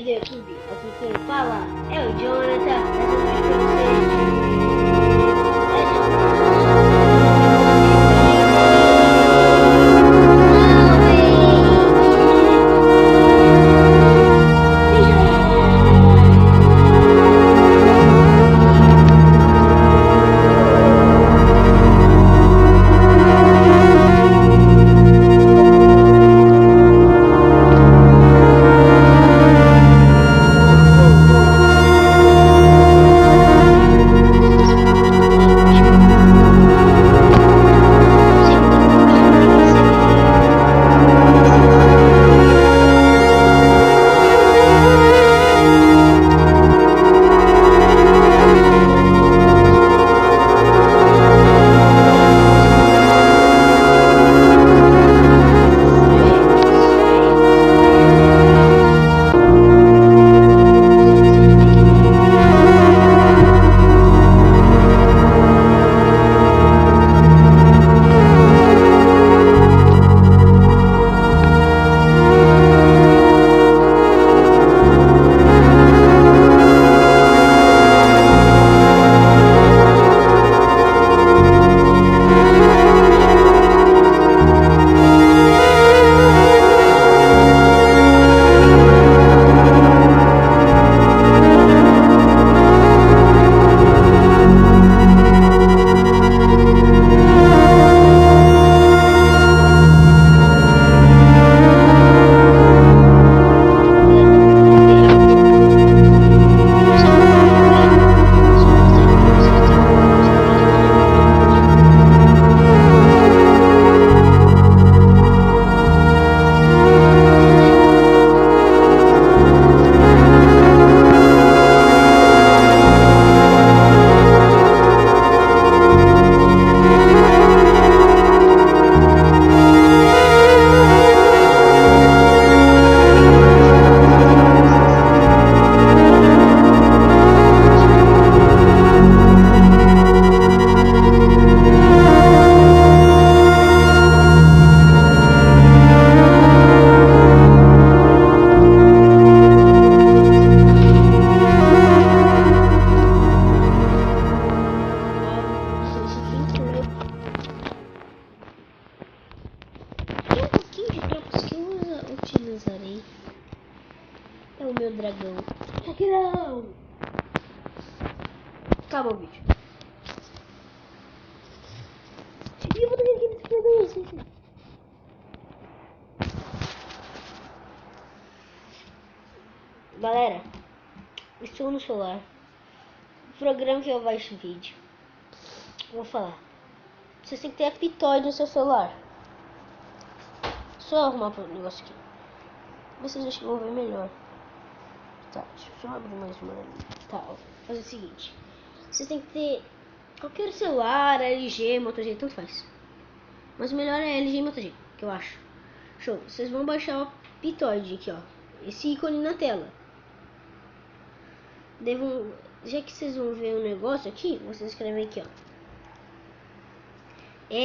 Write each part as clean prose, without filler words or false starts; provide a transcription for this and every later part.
aí do YouTube, aqui quem fala é o Jonathan, trazendo mais pra vocês. Utilizarei é o meu dragão. Só que não! Acabou o vídeo. Eu vou ter que aqui. Galera, estou no celular. O programa que eu baixo vídeo. Vou falar. Você tem que ter a Pitoid no seu celular. Só arrumar o negócio aqui. Vocês acho que vão ver melhor. Tá, deixa eu só abrir mais uma ali. Tá, ó, fazer o seguinte. Vocês têm que ter qualquer celular, LG, Moto G, tanto faz. Mas o melhor é LG e Moto G, que eu acho. Show. Vocês vão baixar o Pitoid aqui, ó. Esse ícone na tela. Já que vocês vão ver o negócio aqui, vocês escrevem aqui, ó.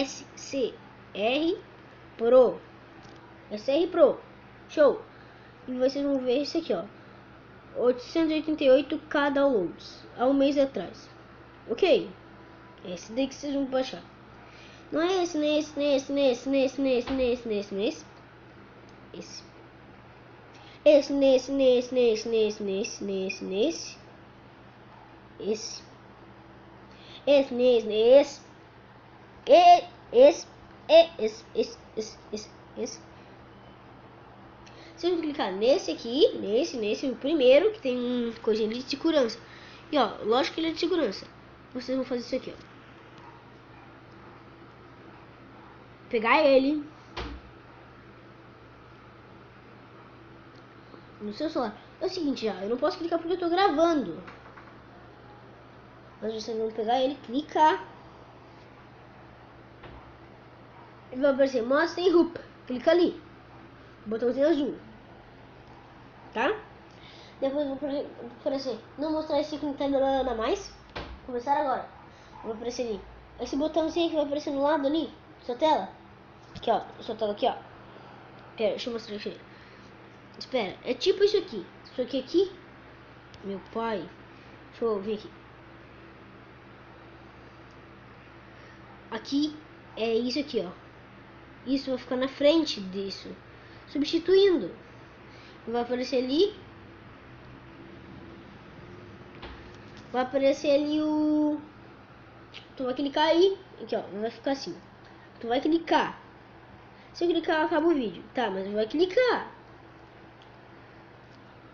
SCR Pro. SR Pro. Show. E vocês vão ver isso aqui, ó. 888k downloads há um mês atrás. Ok? Esse daí que vocês vão baixar. Não é esse, nem esse, nem esse, nem esse, nem esse, nem esse, nem esse, nem esse, nem esse. Esse. Esse, nesse, nesse, nesse, nesse, nesse, nesse, nesse. Esse. Esse, nesse, nesse. Esse. Esse. Vocês vão clicar nesse aqui, nesse, o primeiro, que tem um coisinha de segurança. E ó, lógico que ele é de segurança. Vocês vão fazer isso aqui, ó. Pegar ele no seu celular. É o seguinte, já, eu não posso clicar porque eu tô gravando. Mas vocês vão pegar ele, clicar. Ele vai aparecer, mostra em RUP. Clica ali. Botãozinho azul. Tá? Depois vou aparecer, não mostrar esse que não nada mais. Começar agora. Vai aparecer ali. Esse botãozinho que vai aparecer no lado ali, sua tela. Aqui, ó. Sua tela aqui, ó. Pera, deixa eu mostrar aqui. Espera, é tipo isso aqui. Só que aqui, meu pai, deixa eu ver aqui. Aqui é isso aqui, ó. Isso vai ficar na frente disso, substituindo. Vai aparecer ali. Vai aparecer ali o... Tu vai clicar aí. Aqui, ó. Vai ficar assim. Tu vai clicar. Se eu clicar, acaba o vídeo. Tá, mas vai clicar.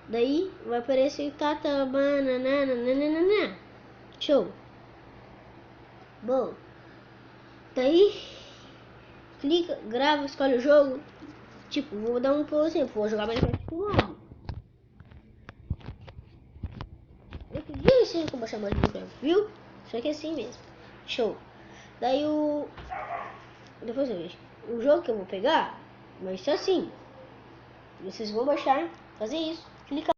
Daí vai aparecer tata banana. Show. Bom. Daí clica, grava, escolhe o jogo. Tipo, vou dar um por exemplo. Vou jogar Minecraft com o Rob. Eu podia ensinar como baixar mais Minecraft, viu? Só que é assim mesmo. Show. Daí o... Depois eu vejo. O jogo que eu vou pegar vai ser assim. Vocês vão baixar, fazer isso, clicar.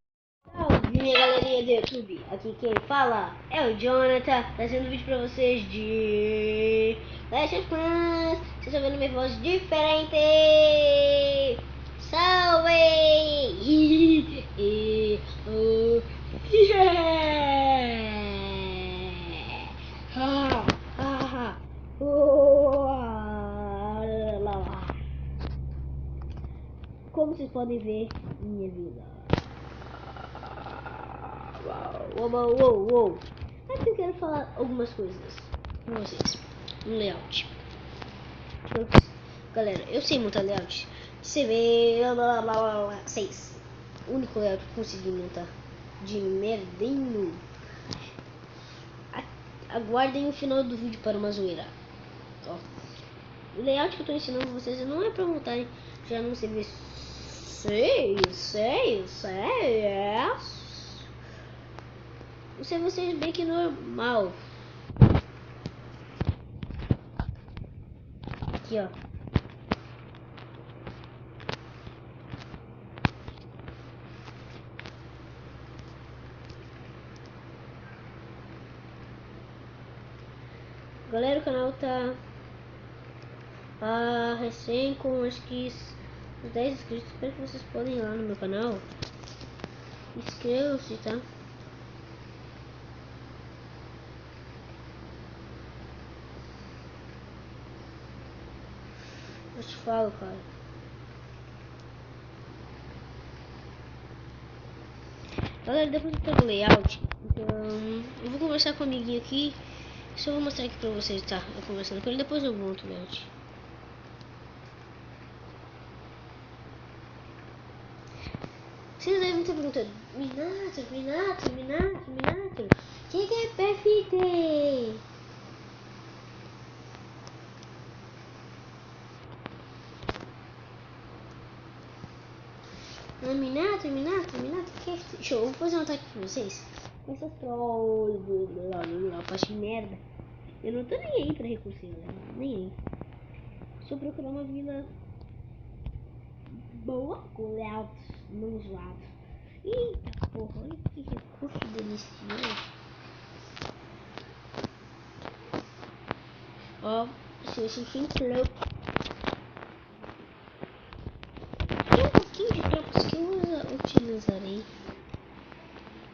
Salve minha galerinha do YouTube. Aqui quem fala é o Jonathan, trazendo vídeo pra vocês de Clash of Clans. Vocês estão vendo minha voz diferente. Salve! Como vocês podem ver, minha vida. Uou. Aqui eu quero falar algumas coisas com vocês. No layout. Galera, eu sei montar layout. Você vê, 6. O único layout que eu consegui montar de merdinho. Aguardem o final do vídeo para uma zoeira. Ó. O layout que eu tô ensinando vocês não é pra montar já no CV 6. O CV6 bem que normal. Aqui, ó. Galera, o canal tá recém com acho que os 10 inscritos. Espero que vocês podem ir lá no meu canal. Inscrevam-se, tá? Eu te falo, cara. Galera, depois eu pego o layout. Então, eu vou conversar com o amiguinho aqui. Só vou mostrar aqui pra vocês, tá? Eu conversando com ele, depois eu monto o layout. Vocês devem estar perguntando: Minato, quem que é perfeito? Minato, que é isso? Show, vou fazer um ataque com vocês. Essas trolls, parte merda. Eu não tô nem aí pra recursos, nem aí. Se eu procurar uma vila boa, com layout não zoado. Eita porra, olha que recurso delicioso. Ó, se esse entrou. Tem um pouquinho de tropas que eu utilizarei.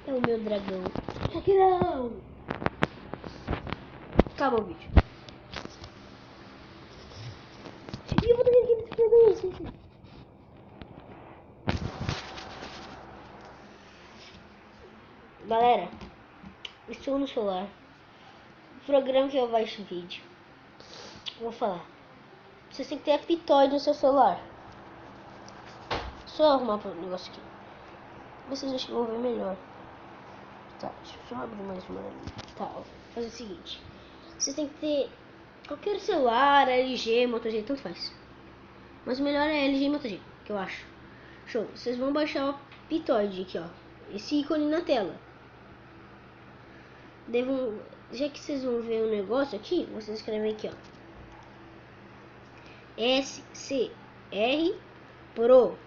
É o meu dragão. Dragão! Acabou o vídeo. E eu vou ter que descrever. Galera, estou no celular. O programa que eu baixo vídeo. Vou falar. Você tem que ter Aptoide no seu celular. Só arrumar o negócio aqui. Vocês vão ver melhor. Tá, deixa eu só abrir mais uma. Tá, ó, fazer o seguinte. Vocês tem que ter qualquer celular, LG, Moto G, tanto faz. Mas o melhor é LG e Moto G, que eu acho. Show. Vocês vão baixar o Aptoide aqui, ó. Esse ícone na tela. Já que vocês vão ver o negócio aqui, vocês escrevem aqui, ó. SCR Pro.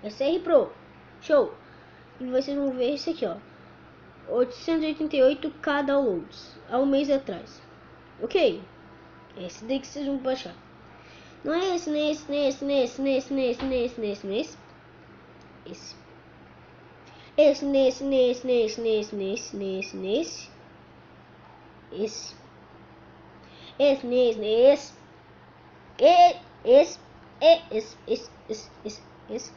SR Pro. Show. E vocês vão ver isso aqui, ó. 888k downloads há um mês atrás. Ok? Esse daí que vocês vão baixar. Não é esse, Esse. Esse, nesse, nesse, nesse, nesse, nesse, nesse, nesse. Esse. Esse, nesse, nesse. Esse.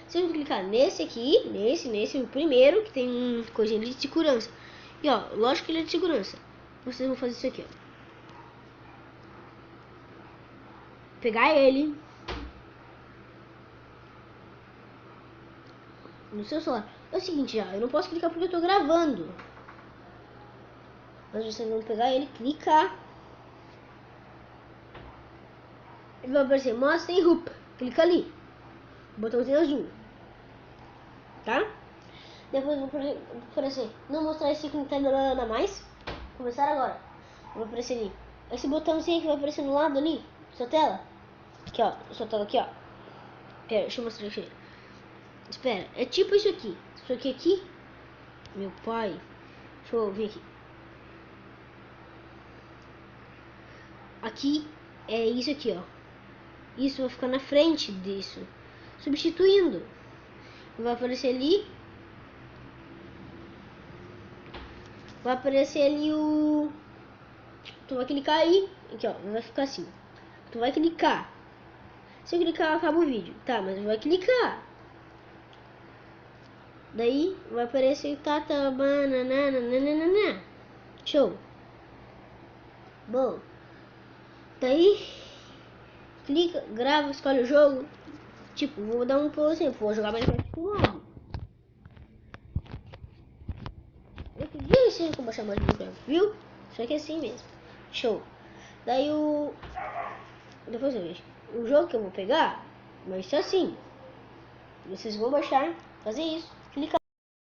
Se eu clicar nesse aqui, nesse, o primeiro, que tem um coisinha de segurança. E ó, lógico que ele é de segurança. Vocês vão fazer isso aqui, ó. Pegar ele no seu celular. É o seguinte, já, eu não posso clicar porque eu tô gravando. Mas vocês vão pegar ele, clicar. Ele vai aparecer Mostra em Hoop. Clica ali. Botãozinho azul. Tá? Depois vou aparecer não mostrar esse Nintendo a mais. Começar agora. Vai aparecer ali. Esse botãozinho que vai aparecer no lado ali. Sua tela. Aqui ó. Sua tela aqui ó. Pera, deixa eu mostrar aqui. Espera. É tipo isso aqui. Isso aqui. Meu pai. Deixa eu ver aqui. Aqui é isso aqui ó. Isso vai ficar na frente disso. Substituindo. Vai aparecer ali. Vai aparecer ali o... Tu vai clicar aí. Aqui ó. Vai ficar assim. Tu vai clicar. Se eu clicar acaba o vídeo. Tá, mas vai clicar. Daí vai aparecer Tata Banana. Show. Bom. Daí clica, grava, escolhe o jogo. Tipo, vou dar um por exemplo, vou jogar Minecraft com o Mob. Eu pedi isso que eu baixar mais Minecraft, viu? Só que é assim mesmo. Show. Daí o... Depois eu vejo. O jogo que eu vou pegar vai ser assim. Vocês vão baixar, fazer isso, clicar.